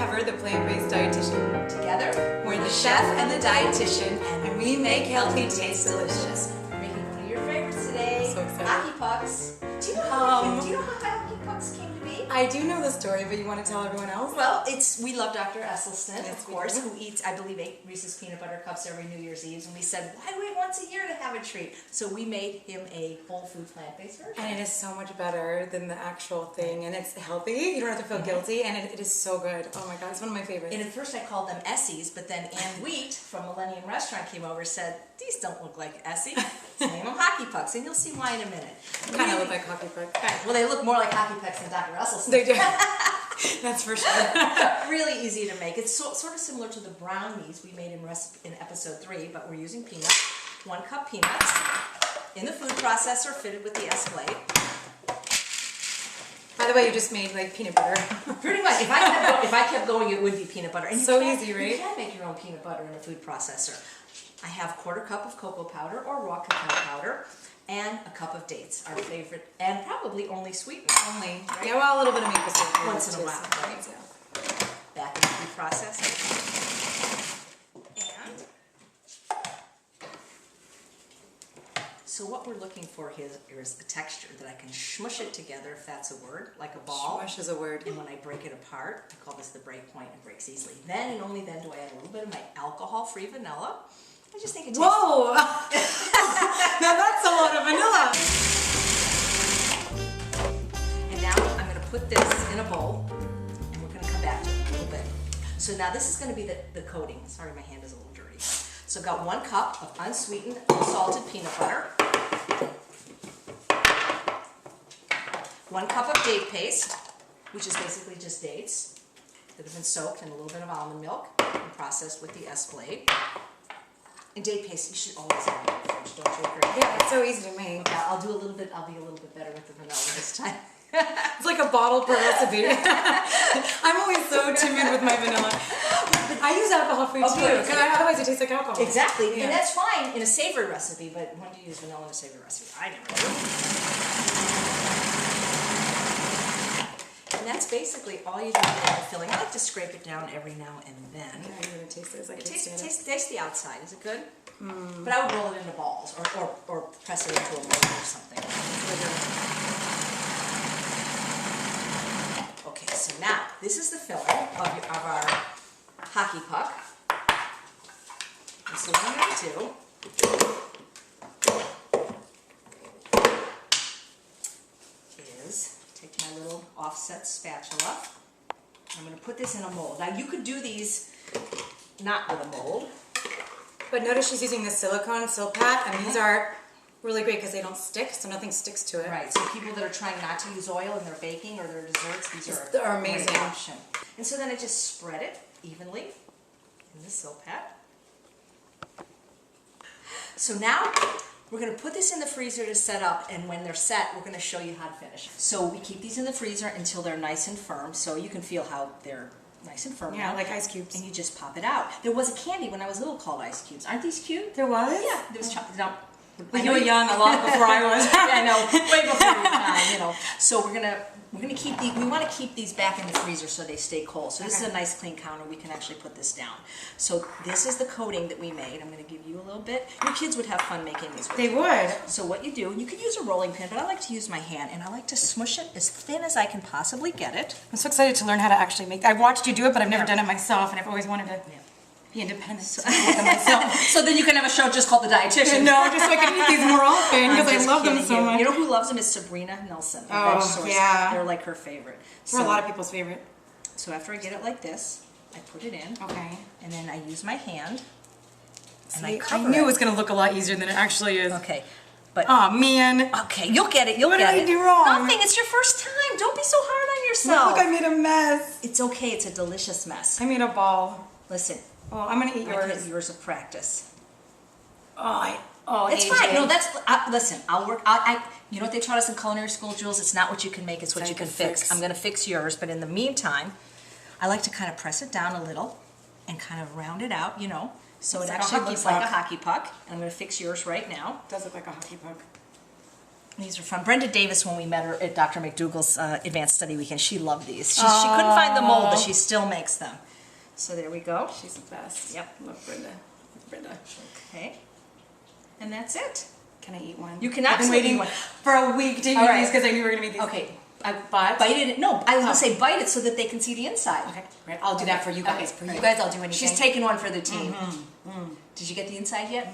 Hever, the Plant-Based Dietitian. Together, We're the Chef and the Dietitian, and we make healthy taste delicious. We're making one of your favorites today. So excited. Hockey pucks. Do you know how hockey pucks came to be? I do know the story, but you want to tell everyone else? Well, we love Dr. Esselstyn, Yes, of we course, do. who eats, I believe, 8 Reese's peanut butter cups every New Year's Eve. And we said, why do we wait once a year to have a treat? So we made him a whole food plant-based version. And it is so much better than the actual thing, and it's healthy. You don't have to feel guilty, and it is so good. Oh my god, it's one of my favorites. And at first I called them Essies, but then Ann Wheat from Millennium Restaurant came over and said, these don't look like Essie. Name them hockey pucks, and you'll see why in a minute. Kind of look like hockey puck. Well, they look more like hockey pucks than Dr. Esselstyn. They do. That's for sure. Really easy to make. It's sort of similar to the brownies we made in episode 3, but we're using peanuts. 1 cup peanuts in the food processor fitted with the S-blade. By the way, you just made like peanut butter. Pretty much. If I kept going, it would be peanut butter. And So easy, right? You can make your own peanut butter in a food processor. I have 1/4 cup of cocoa powder or raw cacao powder, and a cup of dates, our favorite, and probably only sweetened. Only. Right? Yeah, well, a little bit of maple syrup. Once in a while, Right? right? Yeah. Back in the food processor. And so what we're looking for here is a texture that I can smush it together, if that's a word, like a ball. Smush is a word. And when I break it apart, I call this the break point, and breaks easily. Then and only then do I add a little bit of my alcohol-free vanilla. I just think it tastes... Whoa! Now that's a lot of vanilla. And now I'm going to put this in a bowl, and we're going to come back to it a little bit. So now this is going to be the coating. Sorry, my hand is a little dirty. So I've got 1 cup of unsweetened, salted peanut butter, 1 cup of date paste, which is basically just dates that have been soaked in a little bit of almond milk and processed with the S-blade. And date paste, you should always have it in the fridge, don't you agree? Yeah, it's so easy to make. Yeah, I'll be a little bit better with the vanilla this time. It's like a bottle per recipe. I'm always so timid with my vanilla. I use alcohol-free too, because otherwise it tastes like alcohol. Exactly, Yeah. and that's fine in a savory recipe, but when do you use vanilla in a savory recipe? I never do. And that's basically all you do with the filling. I like to scrape it down every now and then. Yeah, I'm going to taste this. Taste the outside. Is it good? Mm. But I would roll it into balls or press it into a mold or something. Okay, so now this is the filling of our hockey puck. And so what I'm going to do is take my little offset spatula. I'm going to put this in a mold. Now you could do these not with a mold. But notice she's using the silicone Silpat, and these are really great because they don't stick, so nothing sticks to it. Right, so people that are trying not to use oil in their baking or their desserts, these are amazing. A great option. And so then I just spread it evenly in the Silpat. So now we're going to put this in the freezer to set up, and when they're set, we're going to show you how to finish. So we keep these in the freezer until they're nice and firm, so you can feel how they're nice and firm. Yeah, like ice cubes. And you just pop it out. There was a candy when I was little called ice cubes. Aren't these cute? There was? Yeah, there was chocolate. No. Well, you were young a lot before I was. Yeah, I know, way before your time, you know. So we're gonna keep these. We want to keep these back in the freezer so they stay cold. So this is a nice clean counter. We can actually put this down. So this is the coating that we made. I'm going to give you a little bit. Your kids would have fun making these with They you. would. So what you do, you could use a rolling pin, but I like to use my hand, and I like to smush it as thin as I can possibly get it. I'm so excited to learn how to actually make. I've watched you do it, but I've never done it myself, and I've always wanted to be independent. So myself. So then you can have a show just called The Dietitian. No, just so I can eat these more often because I love them so much. You know who loves them is Sabrina Nelson. Oh, yeah. They're like her favorite. They're a lot of people's favorite. So after I get it like this, I put it in. Okay. And then I use my hand. And See, I cover knew it was going to look a lot easier than it actually is. Okay. But oh man. Okay, you'll get it. You'll what get it. What did I do wrong? Nothing. It's your first time. Don't be so hard on yourself. Look, I made a mess. It's okay. It's a delicious mess. I made a ball. Listen. Oh, I'm going to eat yours. I get yours of practice. Oh, it's AJ. fine. No, that's listen. I'll work. You know what they taught us in culinary school, Jules? It's not what you can make; it's what you can fix. I'm going to fix yours, but in the meantime, I like to kind of press it down a little and kind of round it out. You know, so it actually looks like a hockey puck. And I'm going to fix yours right now. It does look like a hockey puck. These are from Brenda Davis when we met her at Dr. McDougall's Advanced Study Weekend. She loved these. She couldn't find the mold, but she still makes them. So there we go. She's the best. Yep. Love Brenda. Brenda. Okay. And that's it. Can I eat one? You can I've been absolutely waiting eat one. for a week to eat these because I knew we were going to make these. Okay. But bite it. No, I was going to say bite it so that they can see the inside. Okay. Right. I'll do that for you guys. Okay. For you guys, I'll do anything. She's taking one for the team. Did you get the inside yet?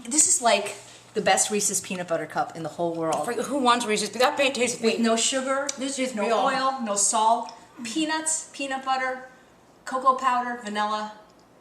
This is like the best Reese's peanut butter cup in the whole world. Who wants Reese's? That tastes With no sugar, This is no real. oil, no salt, peanuts, peanut butter, cocoa powder, vanilla,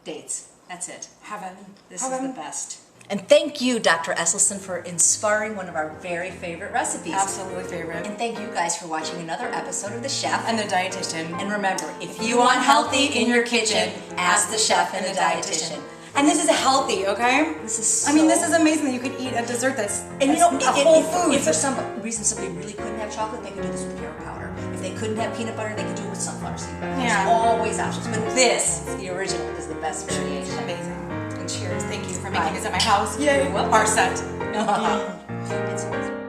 dates. That's it. Heaven. This is the best. And thank you, Dr. Esselstyn, for inspiring one of our very favorite recipes. Absolutely favorite. And thank you guys for watching another episode of The Chef And The Dietitian. And remember, if you want healthy in your kitchen, ask the Chef and the Dietitian. And this is healthy, okay? This is I mean, this is amazing that you could eat a dessert that's and you know, a whole food. If for some reason somebody really couldn't have chocolate, they could do this with carrot powder. If they couldn't have peanut butter, they could do it with sunflower seed butter. Yeah. There's always options. But this, the original, is the best variation. Amazing. And cheers. Thank you for making this at my house. Yay. Well, Our set. It's amazing.